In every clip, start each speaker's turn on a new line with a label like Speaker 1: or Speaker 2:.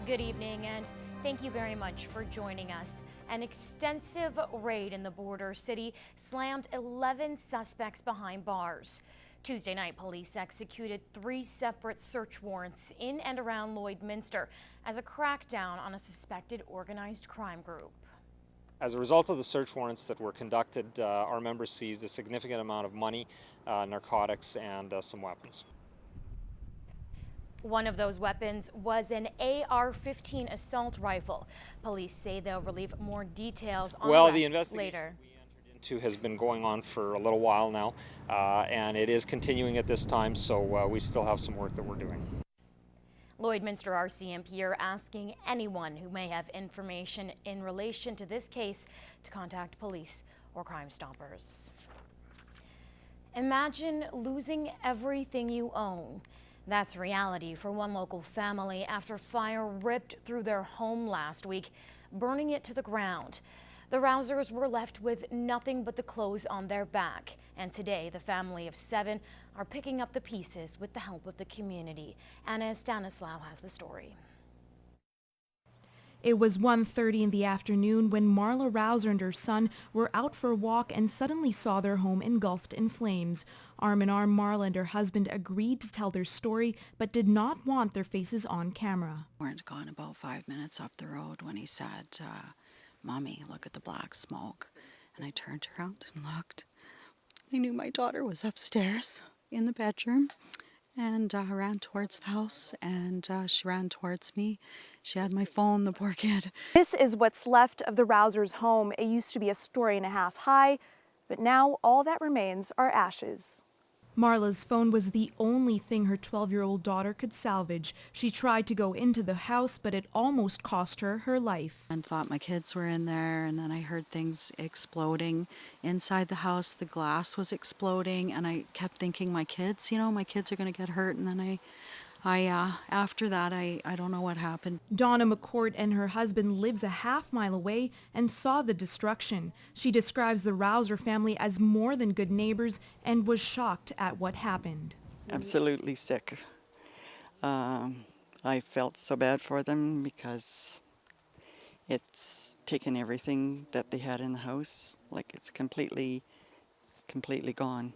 Speaker 1: Good evening, and thank you very much for joining us. An extensive raid in the border city slammed 11 suspects behind bars. Tuesday night, police executed 3 separate search warrants in and around Lloydminster as a crackdown on a suspected organized crime group.
Speaker 2: As a result of the search warrants that were conducted, our members seized a significant amount of money, narcotics, and some weapons.
Speaker 1: One of those weapons was an AR-15 assault rifle. Police say they'll relieve more details on
Speaker 2: the
Speaker 1: arrests
Speaker 2: investigation
Speaker 1: later.
Speaker 2: we entered into has been going on for a little while now, and it is continuing at this time, so we still have some work that we're doing.
Speaker 1: Lloydminster RCMP are asking anyone who may have information in relation to this case to contact police or Crime Stoppers. Imagine losing everything you own. That's reality for one local family after fire ripped through their home last week, burning it to the ground. The Rausers were left with nothing but the clothes on their back, and today the family of 7 are picking up the pieces with the help of the community. Estanislao has the story.
Speaker 3: It was 1:30 in the afternoon when Marla Rauser and her son were out for a walk and suddenly saw their home engulfed in flames. Arm in arm, Marla and her husband agreed to tell their story, but did not want their faces on camera.
Speaker 4: We weren't gone about 5 minutes up the road when he said, "Mommy, look at the black smoke." And I turned around and looked. I knew my daughter was upstairs in the bedroom. And ran towards the house, and she ran towards me. She had my phone, the poor kid.
Speaker 5: This is what's left of the Rausers' home. It used to be a story-and-a-half high, but now all that remains are ashes.
Speaker 3: Marla's phone was the only thing her 12-year-old daughter could salvage. She tried to go into the house, but it almost cost her her life.
Speaker 4: And thought my kids were in there, and then I heard things exploding inside the house. The glass was exploding, and I kept thinking, my kids are going to get hurt. And then I after that, I don't know what happened.
Speaker 3: Donna McCourt and her husband lives a half-mile away and saw the destruction. She describes the Rauser family as more than good neighbors and was shocked at what happened.
Speaker 6: Absolutely sick. I felt so bad for them because it's taken everything that they had in the house. Like, it's completely gone.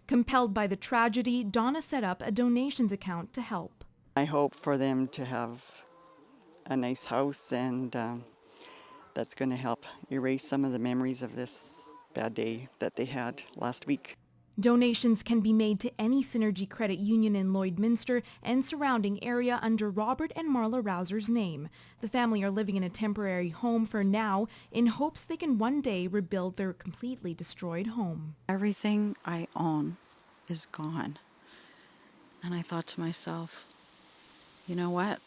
Speaker 3: Compelled by the tragedy, Donna set up a donations account to help.
Speaker 6: I hope for them to have a nice house, and that's going to help erase some of the memories of this bad day that they had last week.
Speaker 3: Donations can be made to any Synergy Credit Union in Lloydminster and surrounding area under Robert and Marla Rauser's name. The family are living in a temporary home for now in hopes they can one day rebuild their completely destroyed home.
Speaker 4: Everything I own is gone. And I thought to myself, you know what?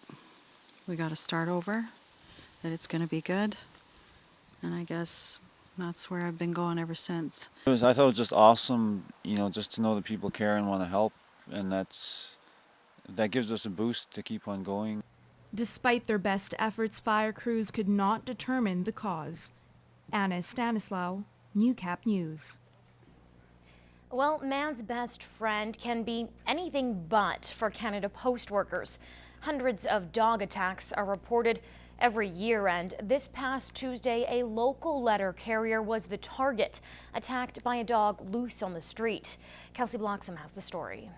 Speaker 4: We got to start over, that it's going to be good. And I guess that's where I've been going ever since.
Speaker 7: I thought it was just awesome, just to know that people care and want to help, and that gives us a boost to keep on going.
Speaker 3: Despite their best efforts, fire crews could not determine the cause. Estanislao, Newcap News.
Speaker 1: Well, man's best friend can be anything but for Canada Post workers. Hundreds of dog attacks are reported every year, and this past Tuesday, a local letter carrier was the target, attacked by a dog loose on the street. Kelsey Bloxham has the story.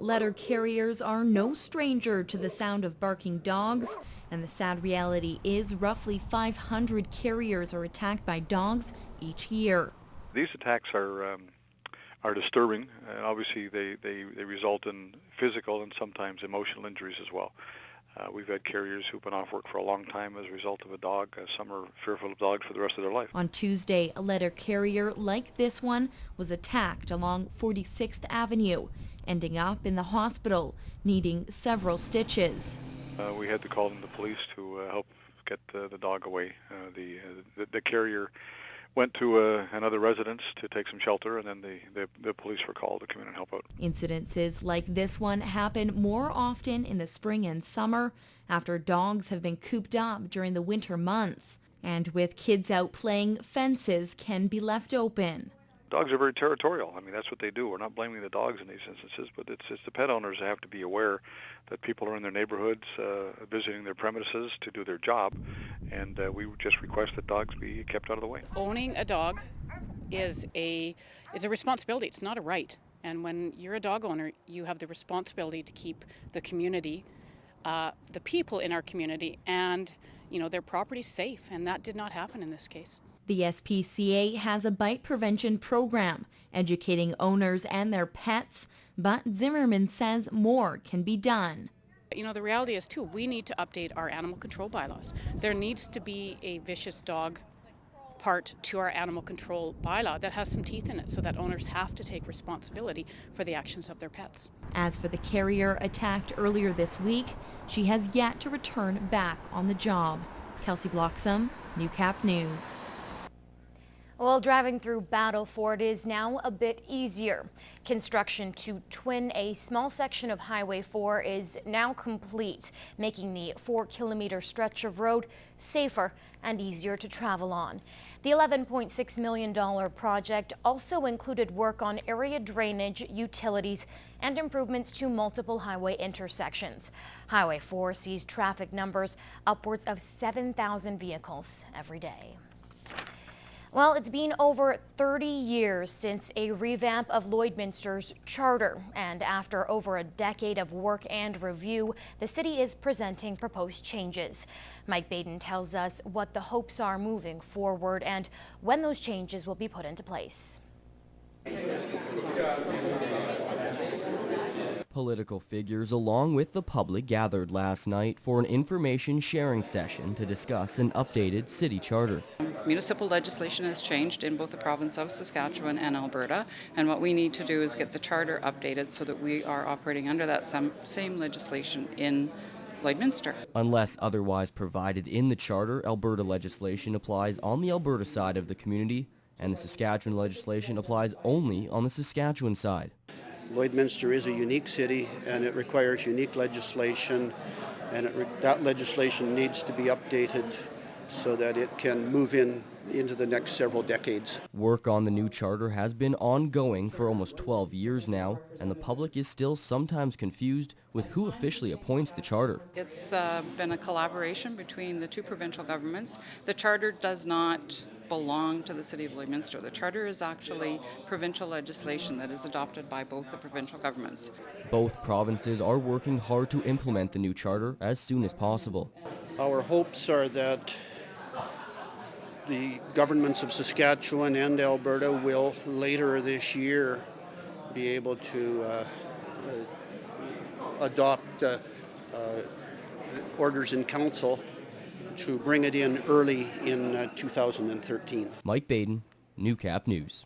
Speaker 8: Letter carriers are no stranger to the sound of barking dogs, and the sad reality is roughly 500 carriers are attacked by dogs each year.
Speaker 9: These attacks are disturbing, and obviously they result in physical and sometimes emotional injuries as well. We've had carriers who've been off work for a long time as a result of a dog. Some are fearful of dogs for the rest of their life.
Speaker 8: On Tuesday, a letter carrier like this one was attacked along 46th Avenue, ending up in the hospital, needing several stitches.
Speaker 9: We had to call in the police to help get the dog away. The carrier went to another residence to take some shelter, and then the police were called to come in and help out.
Speaker 8: Incidences like this one happen more often in the spring and summer after dogs have been cooped up during the winter months. And with kids out playing, fences can be left open.
Speaker 9: Dogs are very territorial. I mean, that's what they do. We're not blaming the dogs in these instances, but it's the pet owners that have to be aware that people are in their neighborhoods, visiting their premises to do their job, and we just request that dogs be kept out of the way.
Speaker 10: Owning a dog is a responsibility. It's not a right. And when you're a dog owner, you have the responsibility to keep the community, the people in our community, and their property safe. And that did not happen in this case.
Speaker 8: The SPCA has a bite prevention program, educating owners and their pets, but Zimmerman says more can be done.
Speaker 10: The reality is, too, we need to update our animal control bylaws. There needs to be a vicious dog part to our animal control bylaw that has some teeth in it so that owners have to take responsibility for the actions of their pets.
Speaker 8: As for the carrier attacked earlier this week, she has yet to return back on the job. Kelsey Bloxham, Newcap News.
Speaker 1: Well, driving through Battleford is now a bit easier. Construction to twin a small section of Highway 4 is now complete, making the 4-kilometer stretch of road safer and easier to travel on. The $11.6 million project also included work on area drainage, utilities, and improvements to multiple highway intersections. Highway 4 sees traffic numbers upwards of 7,000 vehicles every day. Well, it's been over 30 years since a revamp of Lloydminster's charter, and after over a decade of work and review, the city is presenting proposed changes. Mike Baden tells us what the hopes are moving forward and when those changes will be put into place.
Speaker 11: Political figures along with the public gathered last night for an information sharing session to discuss an updated city charter.
Speaker 4: Municipal legislation has changed in both the province of Saskatchewan and Alberta, and what we need to do is get the charter updated so that we are operating under that same legislation in Lloydminster.
Speaker 11: Unless otherwise provided in the charter, Alberta legislation applies on the Alberta side of the community, and the Saskatchewan legislation applies only on the Saskatchewan side.
Speaker 12: Lloydminster is a unique city and it requires unique legislation, and that legislation needs to be updated so that it can move into the next several decades.
Speaker 11: Work on the new charter has been ongoing for almost 12 years now, and the public is still sometimes confused with who officially appoints the charter.
Speaker 4: It's been a collaboration between the two provincial governments. The charter does not belong to the city of Lloydminster. The charter is actually provincial legislation that is adopted by both the provincial governments.
Speaker 11: Both provinces are working hard to implement the new charter as soon as possible.
Speaker 12: Our hopes are that the governments of Saskatchewan and Alberta will later this year be able to adopt orders in council to bring it in early in 2013.
Speaker 11: Mike Baden, Newcap News.